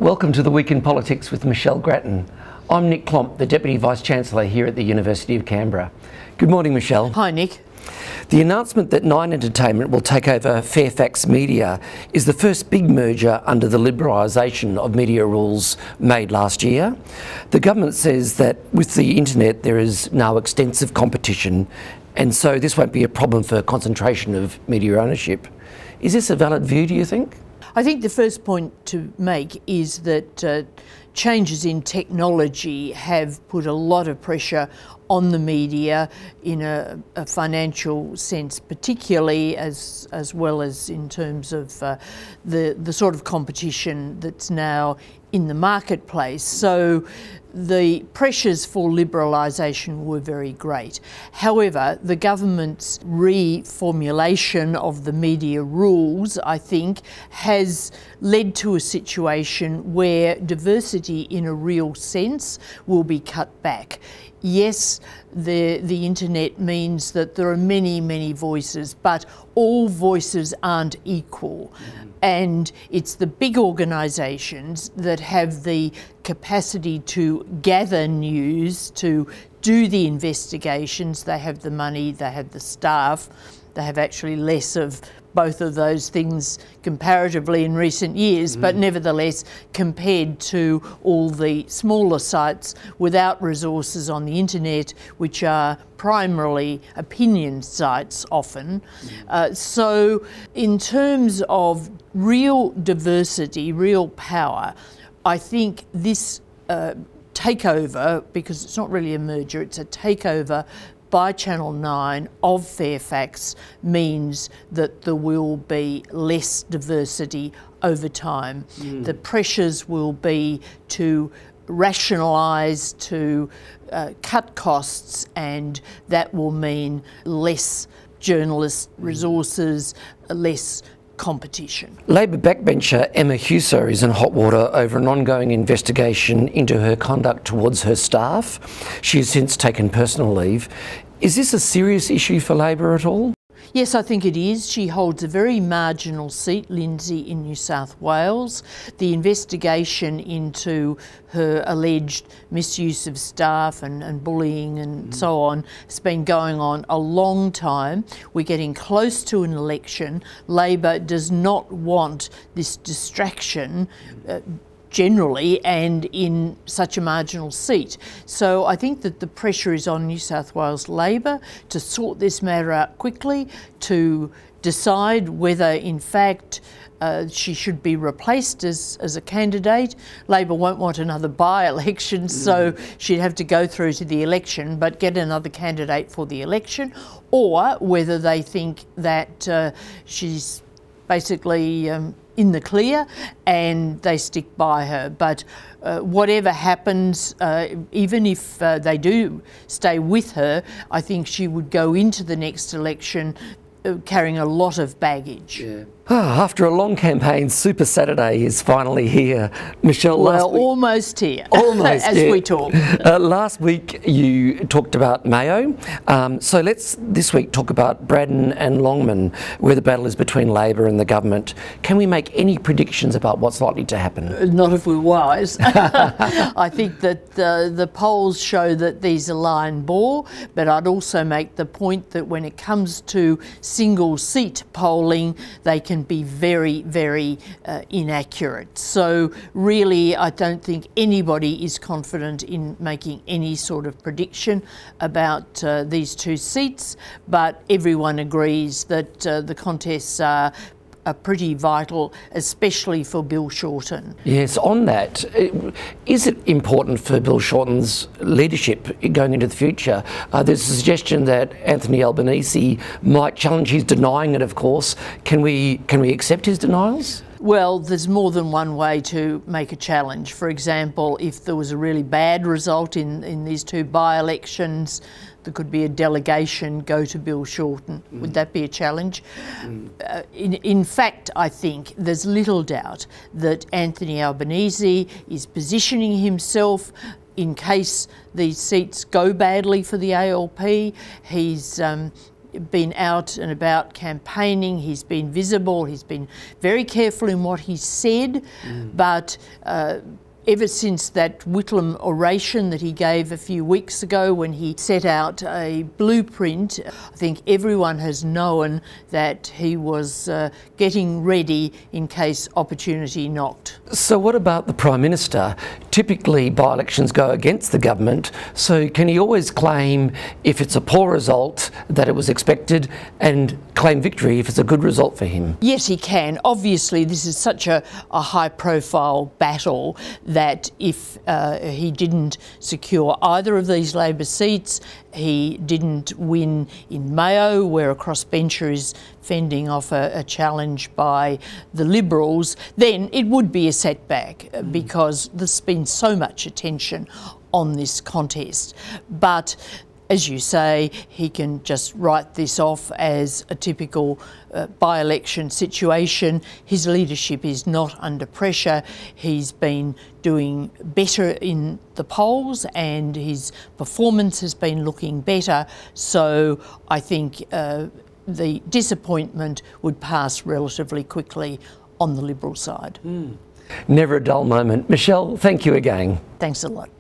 Welcome to the Week in Politics with Michelle Grattan. I'm Nick Klomp, the Deputy Vice-Chancellor here at the University of Canberra. Good morning, Michelle. Hi, Nick. The announcement that Nine Entertainment will take over Fairfax Media is the first big merger under the liberalisation of media rules made last year. The government says that with the internet there is now extensive competition, and so this won't be a problem for concentration of media ownership. Is this a valid view, do you think? I think the first point to make is that changes in technology have put a lot of pressure on the media in a financial sense, particularly as well as in terms of the sort of competition that's now in the marketplace. So the pressures for liberalisation were very great. However, the government's reformulation of the media rules, I think, has led to a situation where diversity in a real sense will be cut back. Yes, the internet means that there are many voices, but all voices aren't equal. And it's the big organisations that have the capacity to gather news, to do the investigations. They have the money, they have the staff, they have actually less of both of those things comparatively in recent years, but nevertheless, compared to all the smaller sites without resources on the internet, which are primarily opinion sites often. So in terms of real diversity, real power, I think this takeover, because it's not really a merger, it's a takeover by Channel 9 of Fairfax, means that there will be less diversity over time. The pressures will be to rationalise, to cut costs, and that will mean less journalist resources, less competition. Labor backbencher Emma Husar is in hot water over an ongoing investigation into her conduct towards her staff. She has since taken personal leave. Is this a serious issue for Labor at all? Yes, I think it is. She holds a very marginal seat, Lindsay, in New South Wales. The investigation into her alleged misuse of staff and bullying and so on has been going on a long time. We're getting close to an election. Labor does not want this distraction generally and in such a marginal seat. So I think that the pressure is on New South Wales Labor to sort this matter out quickly, to decide whether in fact she should be replaced as a candidate. Labor won't want another by-election, so she'd have to go through to the election but get another candidate for the election, or whether they think that she's basically in the clear and they stick by her. But whatever happens, even if they do stay with her, I think she would go into the next election carrying a lot of baggage. Yeah. After a long campaign, Super Saturday is finally here. Michelle, almost here. Almost as we talk. Last week you talked about Mayo, so let's this week talk about Grattan and Longman, where the battle is between Labor and the government. Can we make any predictions about what's likely to happen? Not if we're wise. I think that the polls show that these are line ball, but I'd also make the point that when it comes to single seat polling, they can be very inaccurate. So really, I don't think anybody is confident in making any sort of prediction about these two seats, but everyone agrees that the contests are pretty vital, especially for Bill Shorten. Yes, on that, is it important for Bill Shorten's leadership going into the future? There's a suggestion that Anthony Albanese might challenge his denying it, of course. Can we accept his denials? Well, there's more than one way to make a challenge. For example, if there was a really bad result in these two by-elections, there could be a delegation go to Bill Shorten. Would that be a challenge? In fact, I think there's little doubt that Anthony Albanese is positioning himself in case these seats go badly for the ALP. He's been out and about campaigning, he's been visible, he's been very careful in what he said, but ever since that Whitlam oration that he gave a few weeks ago when he set out a blueprint, I think everyone has known that he was getting ready in case opportunity knocked. So what about the Prime Minister? Typically by-elections go against the government, so can he always claim if it's a poor result that it was expected and claim victory if it's a good result for him? Yes, he can. Obviously this is such a high-profile battle that if he didn't secure either of these Labor seats, he didn't win in Mayo, where a crossbencher is fending off a challenge by the Liberals, then it would be a setback because there's been so much attention on this contest. But as you say, he can just write this off as a typical by-election situation. His leadership is not under pressure. He's been doing better in the polls and his performance has been looking better. So I think the disappointment would pass relatively quickly on the Liberal side. Never a dull moment. Michelle, thank you again. Thanks a lot.